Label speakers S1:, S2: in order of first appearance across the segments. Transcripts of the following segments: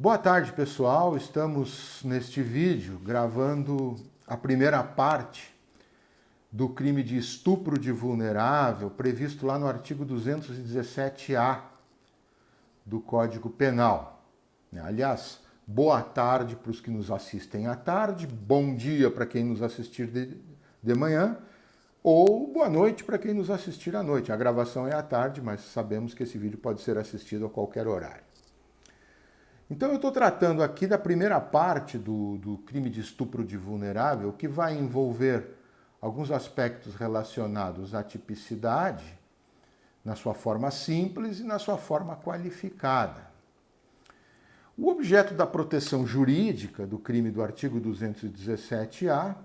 S1: Boa tarde, pessoal. Estamos neste vídeo gravando a primeira parte do crime de estupro de vulnerável previsto lá no artigo 217-A do Código Penal. Aliás, boa tarde para os que nos assistem à tarde, bom dia para quem nos assistir de manhã ou boa noite para quem nos assistir à noite. A gravação é à tarde, mas sabemos que esse vídeo pode ser assistido a qualquer horário. Então eu estou tratando aqui da primeira parte do crime de estupro de vulnerável, que vai envolver alguns aspectos relacionados à tipicidade, na sua forma simples e na sua forma qualificada. O objeto da proteção jurídica do crime do artigo 217-A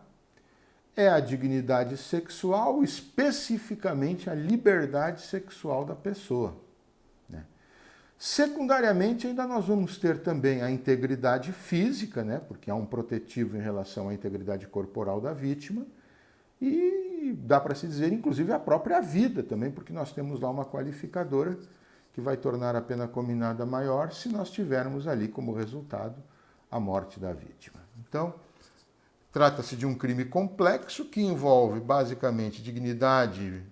S1: é a dignidade sexual, especificamente a liberdade sexual da pessoa. Secundariamente, ainda nós vamos ter também a integridade física, porque há um protetivo em relação à integridade corporal da vítima, e dá para se dizer, inclusive, a própria vida também, porque nós temos lá uma qualificadora que vai tornar a pena cominada maior se nós tivermos ali como resultado a morte da vítima. Então, trata-se de um crime complexo que envolve basicamente dignidade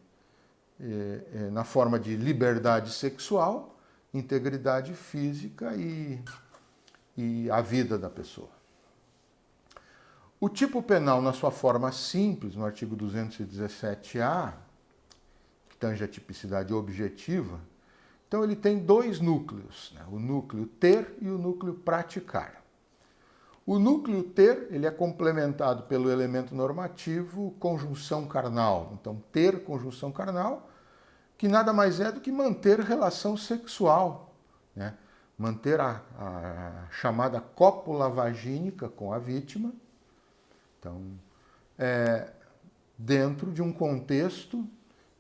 S1: na forma de liberdade sexual, integridade física e a vida da pessoa. O tipo penal, na sua forma simples, no artigo 217-A, que tange a tipicidade objetiva, então ele tem dois núcleos, o núcleo ter e o núcleo praticar. O núcleo ter, ele é complementado pelo elemento normativo conjunção carnal. Então, ter conjunção carnal, que nada mais é do que manter relação sexual, manter a chamada cópula vagínica com a vítima, então, dentro de um contexto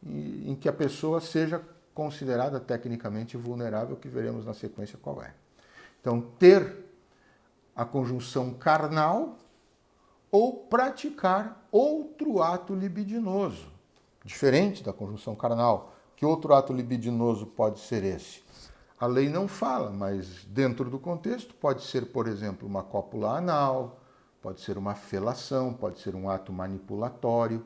S1: em que a pessoa seja considerada tecnicamente vulnerável, que veremos na sequência qual é. Então, ter a conjunção carnal ou praticar outro ato libidinoso, diferente da conjunção carnal. Que outro ato libidinoso pode ser esse? A lei não fala, mas dentro do contexto pode ser, por exemplo, uma cópula anal, pode ser uma felação, pode ser um ato manipulatório.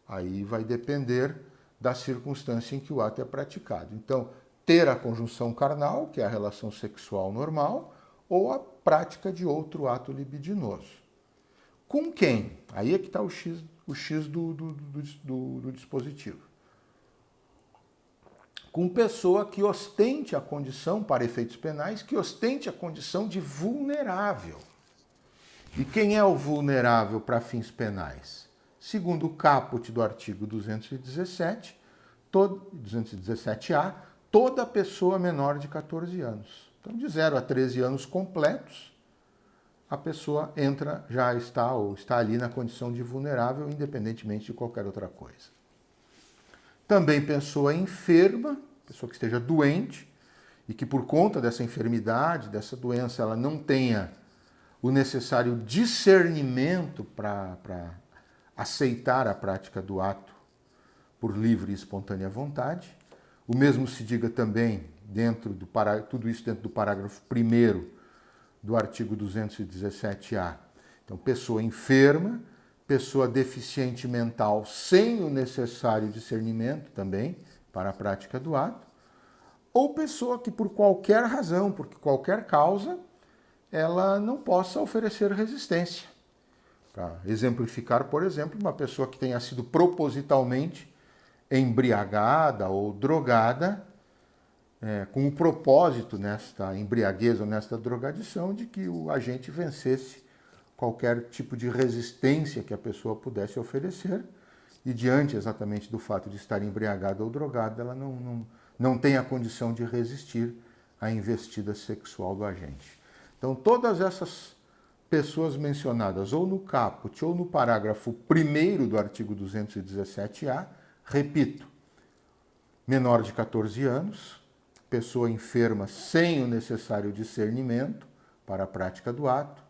S1: Aí vai depender da circunstância em que o ato é praticado. Então, ter a conjunção carnal, que é a relação sexual normal, ou a prática de outro ato libidinoso. Com quem? Aí é que está o X do dispositivo. Com pessoa que ostente a condição, para efeitos penais, que ostente a condição de vulnerável. E quem é o vulnerável para fins penais? Segundo o caput do artigo 217-A, toda pessoa menor de 14 anos. Então, de 0 a 13 anos completos, a pessoa já está ali na condição de vulnerável, independentemente de qualquer outra coisa. Também pessoa enferma, pessoa que esteja doente e que por conta dessa enfermidade, dessa doença, ela não tenha o necessário discernimento para aceitar a prática do ato por livre e espontânea vontade. O mesmo se diga também tudo isso dentro do parágrafo 1º do artigo 217-A. Então, pessoa enferma, pessoa deficiente mental sem o necessário discernimento também para a prática do ato, ou pessoa que por qualquer razão, por qualquer causa, ela não possa oferecer resistência. Para exemplificar, por exemplo, uma pessoa que tenha sido propositalmente embriagada ou drogada, com o propósito nesta embriaguez ou nesta drogadição de que o agente vencesse qualquer tipo de resistência que a pessoa pudesse oferecer, e diante exatamente do fato de estar embriagada ou drogada, ela não tem a condição de resistir à investida sexual do agente. Então, todas essas pessoas mencionadas ou no caput ou no parágrafo 1º do artigo 217-A, repito, menor de 14 anos, pessoa enferma sem o necessário discernimento para a prática do ato,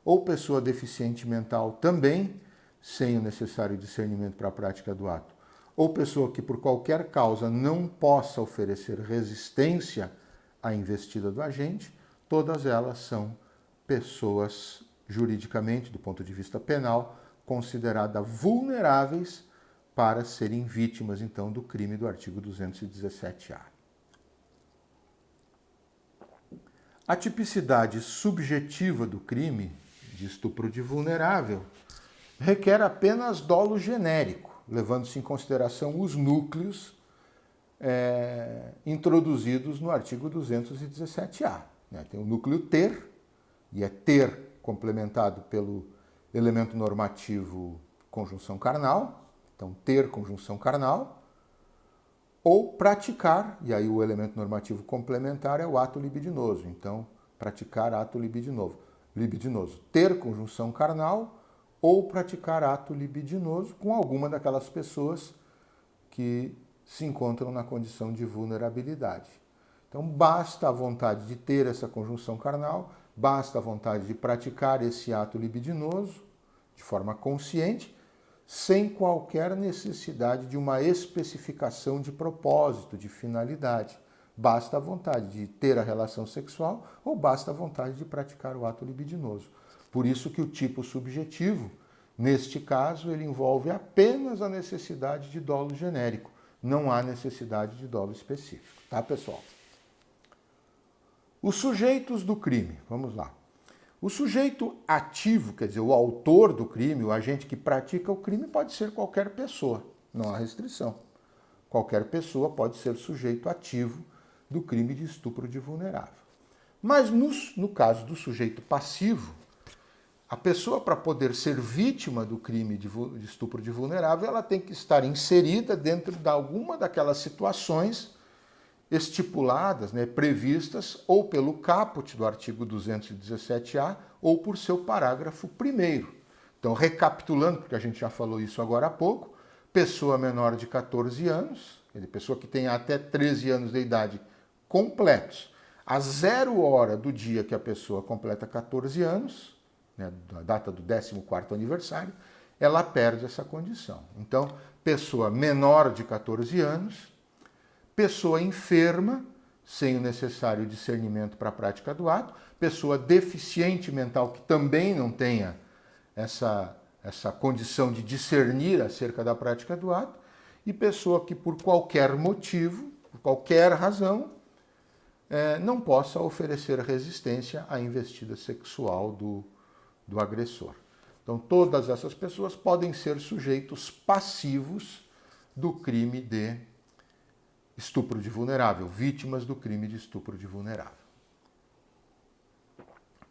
S1: ou pessoa deficiente mental também, sem o necessário discernimento para a prática do ato, ou pessoa que por qualquer causa não possa oferecer resistência à investida do agente, todas elas são pessoas juridicamente, do ponto de vista penal, consideradas vulneráveis para serem vítimas, então, do crime do artigo 217-A. A tipicidade subjetiva do crime de estupro de vulnerável requer apenas dolo genérico, levando-se em consideração os núcleos introduzidos no artigo 217-A. Tem o núcleo ter, e é ter complementado pelo elemento normativo conjunção carnal, então ter conjunção carnal, ou praticar, e aí o elemento normativo complementar é o ato libidinoso, então praticar ato libidinoso, ter conjunção carnal ou praticar ato libidinoso com alguma daquelas pessoas que se encontram na condição de vulnerabilidade. Então basta a vontade de ter essa conjunção carnal, basta a vontade de praticar esse ato libidinoso de forma consciente, sem qualquer necessidade de uma especificação de propósito, de finalidade. Basta a vontade de ter a relação sexual ou basta a vontade de praticar o ato libidinoso. Por isso que o tipo subjetivo, neste caso, ele envolve apenas a necessidade de dolo genérico. Não há necessidade de dolo específico, tá, pessoal? Os sujeitos do crime, vamos lá. O sujeito ativo, quer dizer, o autor do crime, o agente que pratica o crime, pode ser qualquer pessoa, não há restrição. Qualquer pessoa pode ser sujeito ativo do crime de estupro de vulnerável. Mas no caso do sujeito passivo, a pessoa, para poder ser vítima do crime de estupro de vulnerável, ela tem que estar inserida dentro de alguma daquelas situações estipuladas, previstas ou pelo caput do artigo 217-A ou por seu parágrafo 1º. Então, recapitulando, porque a gente já falou isso agora há pouco, pessoa menor de 14 anos, pessoa que tem até 13 anos de idade completos, a 0 hora do dia que a pessoa completa 14 anos, da data do 14º aniversário, ela perde essa condição. Então, pessoa menor de 14 anos, pessoa enferma, sem o necessário discernimento para a prática do ato, pessoa deficiente mental que também não tenha essa condição de discernir acerca da prática do ato, e pessoa que por qualquer motivo, por qualquer razão, não possa oferecer resistência à investida sexual do agressor. Então, todas essas pessoas podem ser sujeitos passivos do crime de estupro de vulnerável, vítimas do crime de estupro de vulnerável.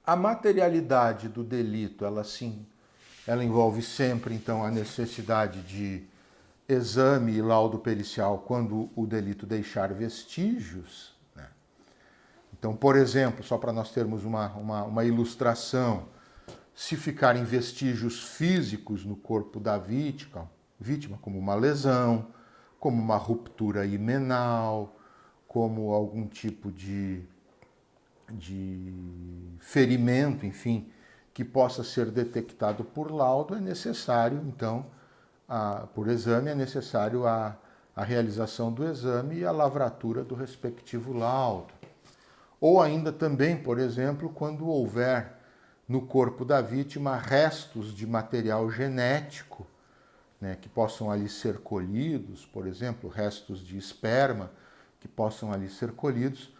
S1: A materialidade do delito, ela envolve sempre, então, a necessidade de exame e laudo pericial quando o delito deixar vestígios. Então, por exemplo, só para nós termos uma ilustração, se ficarem vestígios físicos no corpo da vítima, como uma lesão, como uma ruptura himenal, como algum tipo de ferimento, enfim, que possa ser detectado por laudo, é necessário, então, por exame, é necessário a realização do exame e a lavratura do respectivo laudo. Ou ainda também, por exemplo, quando houver no corpo da vítima restos de material genético, que possam ali ser colhidos, por exemplo, restos de esperma que possam ali ser colhidos.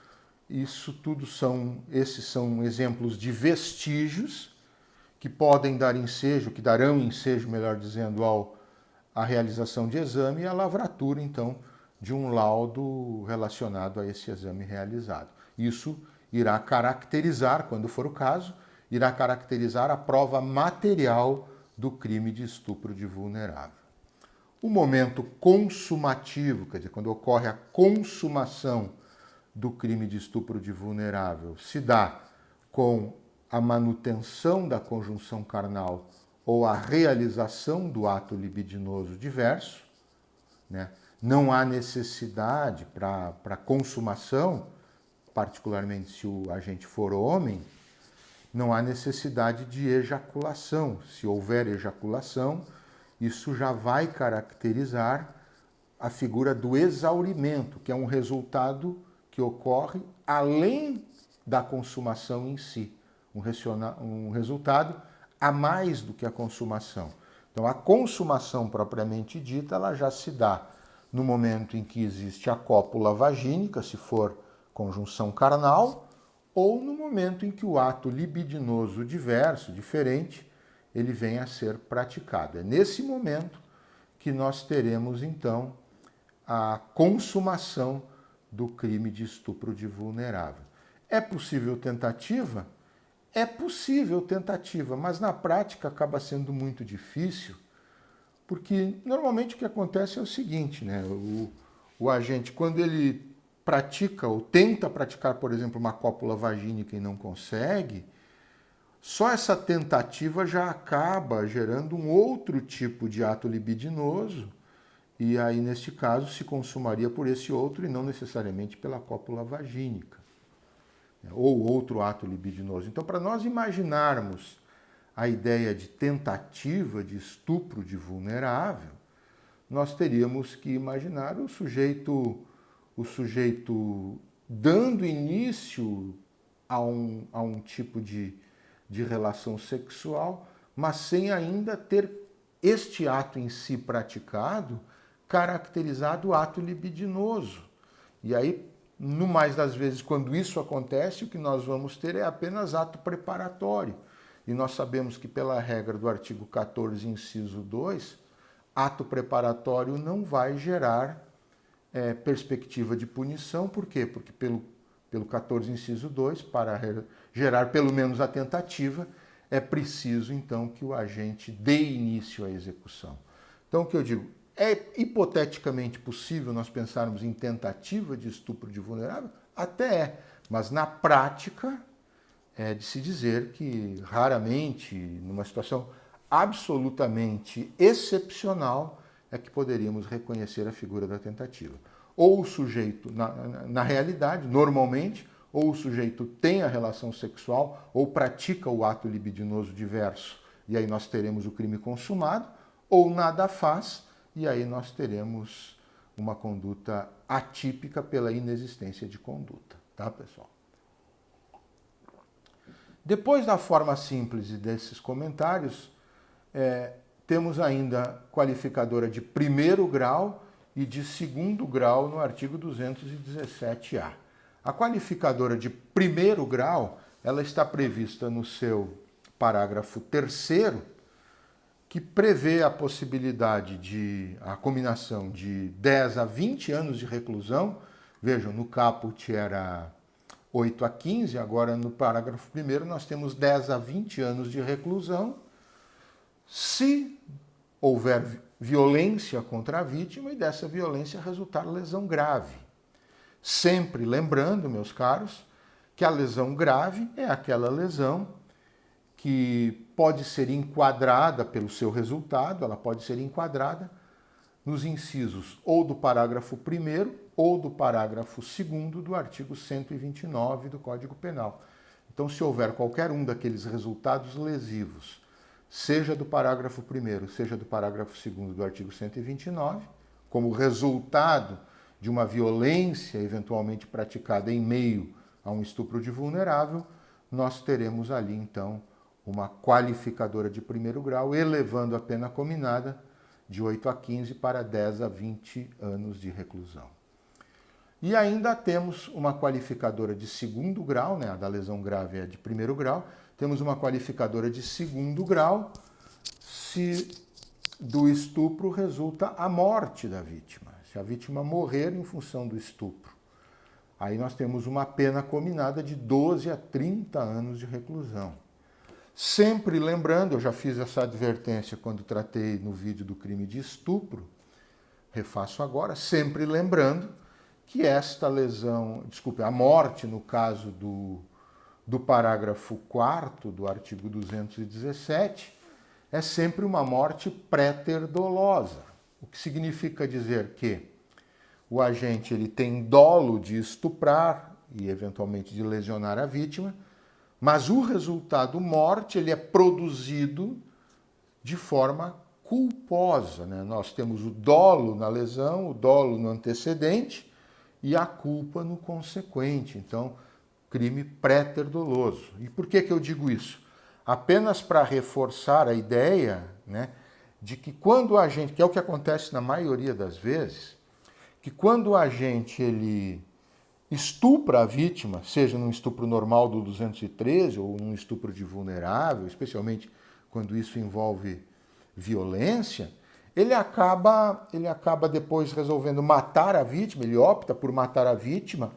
S1: Esses são exemplos de vestígios que podem dar ensejo, que darão ensejo, melhor dizendo, à realização de exame e à lavratura, então, de um laudo relacionado a esse exame realizado. Isso irá caracterizar, quando for o caso, irá caracterizar a prova material do crime de estupro de vulnerável. O momento consumativo, quer dizer, quando ocorre a consumação do crime de estupro de vulnerável, se dá com a manutenção da conjunção carnal ou a realização do ato libidinoso diverso. Não há necessidade para consumação, particularmente se o agente for homem, não há necessidade de ejaculação. Se houver ejaculação, isso já vai caracterizar a figura do exaurimento, que é um resultado que ocorre além da consumação em si, um resultado a mais do que a consumação. Então, a consumação propriamente dita, ela já se dá no momento em que existe a cópula vagínica, se for conjunção carnal, ou no momento em que o ato libidinoso diverso, diferente, ele vem a ser praticado. É nesse momento que nós teremos, então, a consumação do crime de estupro de vulnerável. É possível tentativa? É possível tentativa, mas na prática acaba sendo muito difícil, porque normalmente o que acontece é o seguinte, né? O agente, quando ele pratica ou tenta praticar, por exemplo, uma cópula vagínica e não consegue, só essa tentativa já acaba gerando um outro tipo de ato libidinoso, e aí, neste caso, se consumaria por esse outro e não necessariamente pela cópula vagínica, ou outro ato libidinoso. Então, para nós imaginarmos a ideia de tentativa de estupro de vulnerável, nós teríamos que imaginar o sujeito dando início a um tipo de relação sexual, mas sem ainda ter este ato em si praticado, caracterizado ato libidinoso. E aí, no mais das vezes, quando isso acontece, o que nós vamos ter é apenas ato preparatório. E nós sabemos que, pela regra do artigo 14, inciso 2, ato preparatório não vai gerar perspectiva de punição. Por quê? Porque pelo 14, inciso 2, para gerar pelo menos a tentativa, é preciso, então, que o agente dê início à execução. Então, o que eu digo, é hipoteticamente possível nós pensarmos em tentativa de estupro de vulnerável? Até é, mas na prática é de se dizer que raramente, numa situação absolutamente excepcional, é que poderíamos reconhecer a figura da tentativa. Ou o sujeito, na realidade, normalmente, ou o sujeito tem a relação sexual ou pratica o ato libidinoso diverso, e aí nós teremos o crime consumado, ou nada faz, e aí nós teremos uma conduta atípica pela inexistência de conduta, tá, pessoal? Depois da forma simples e desses comentários, temos ainda qualificadora de primeiro grau e de segundo grau no artigo 217-A. A qualificadora de primeiro grau, ela está prevista no seu parágrafo 3º, que prevê a possibilidade a combinação de 10 a 20 anos de reclusão. Vejam, no caput era 8 a 15, agora no parágrafo 1º nós temos 10 a 20 anos de reclusão, se houver violência contra a vítima e dessa violência resultar lesão grave. Sempre lembrando, meus caros, que a lesão grave é aquela lesão que pode ser enquadrada pelo seu resultado, ela pode ser enquadrada nos incisos ou do parágrafo 1º ou do parágrafo 2º do artigo 129 do Código Penal. Então, se houver qualquer um daqueles resultados lesivos, seja do parágrafo 1º, seja do parágrafo 2º do artigo 129, como resultado de uma violência eventualmente praticada em meio a um estupro de vulnerável, nós teremos ali, então, uma qualificadora de primeiro grau, elevando a pena cominada de 8 a 15 para 10 a 20 anos de reclusão. E ainda temos uma qualificadora de segundo grau, né? A da lesão grave é de primeiro grau, temos uma qualificadora de segundo grau se do estupro resulta a morte da vítima, se a vítima morrer em função do estupro. Aí nós temos uma pena cominada de 12 a 30 anos de reclusão. Sempre lembrando, eu já fiz essa advertência quando tratei no vídeo do crime de estupro, refaço agora, sempre lembrando que esta lesão, a morte no caso do parágrafo 4º do artigo 217, é sempre uma morte pré-ter-dolosa, o que significa dizer que o agente ele tem dolo de estuprar e eventualmente de lesionar a vítima, mas o resultado morte ele é produzido de forma culposa, né? Nós temos o dolo na lesão, o dolo no antecedente e a culpa no consequente. Então, crime pré-ter-doloso. E por que eu digo isso? Apenas para reforçar a ideia, né, de que quando a gente, que é o que acontece na maioria das vezes, que quando o agente ele estupra a vítima, seja num estupro normal do 213 ou num estupro de vulnerável, especialmente quando isso envolve violência, ele acaba depois resolvendo matar a vítima, ele opta por matar a vítima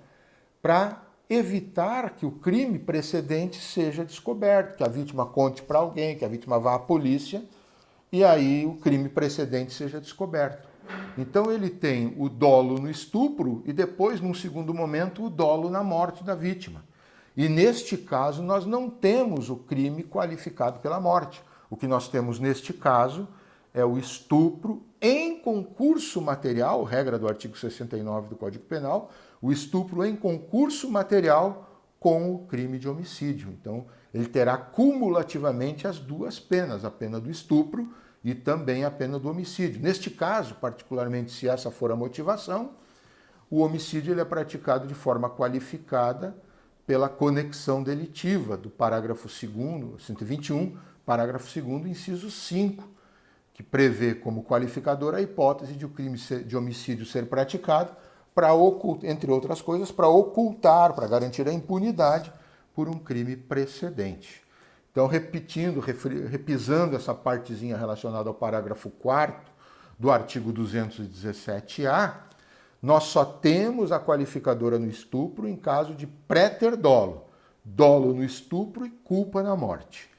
S1: para evitar que o crime precedente seja descoberto, que a vítima conte para alguém, que a vítima vá à polícia e aí o crime precedente seja descoberto. Então ele tem o dolo no estupro e depois, num segundo momento, o dolo na morte da vítima. E neste caso nós não temos o crime qualificado pela morte. O que nós temos neste caso é o estupro em concurso material, regra do artigo 69 do Código Penal, o estupro em concurso material com o crime de homicídio. Então, ele terá cumulativamente as duas penas, a pena do estupro e também a pena do homicídio. Neste caso, particularmente se essa for a motivação, o homicídio ele é praticado de forma qualificada pela conexão delitiva do parágrafo 2º, 121, parágrafo 2º, inciso 5, que prevê como qualificador a hipótese de o crime de homicídio ser praticado para ocultar, entre outras coisas, para ocultar, para garantir a impunidade por um crime precedente. Então, repetindo, repisando essa partezinha relacionada ao parágrafo 4º do artigo 217-A, nós só temos a qualificadora no estupro em caso de pré-ter dolo, dolo no estupro e culpa na morte.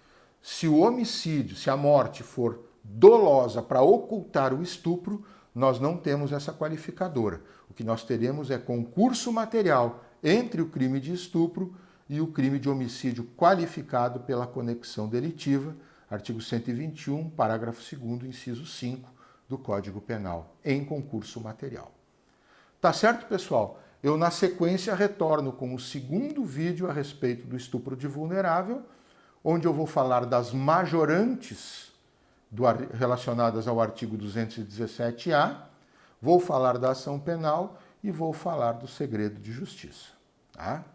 S1: Se o homicídio, se a morte for dolosa para ocultar o estupro, nós não temos essa qualificadora. O que nós teremos é concurso material entre o crime de estupro e o crime de homicídio qualificado pela conexão delitiva, artigo 121, parágrafo 2º, inciso 5 do Código Penal, em concurso material. Tá certo, pessoal? Eu, na sequência, retorno com o segundo vídeo a respeito do estupro de vulnerável, onde eu vou falar das majorantes relacionadas ao artigo 217-A, vou falar da ação penal e vou falar do segredo de justiça. Tá?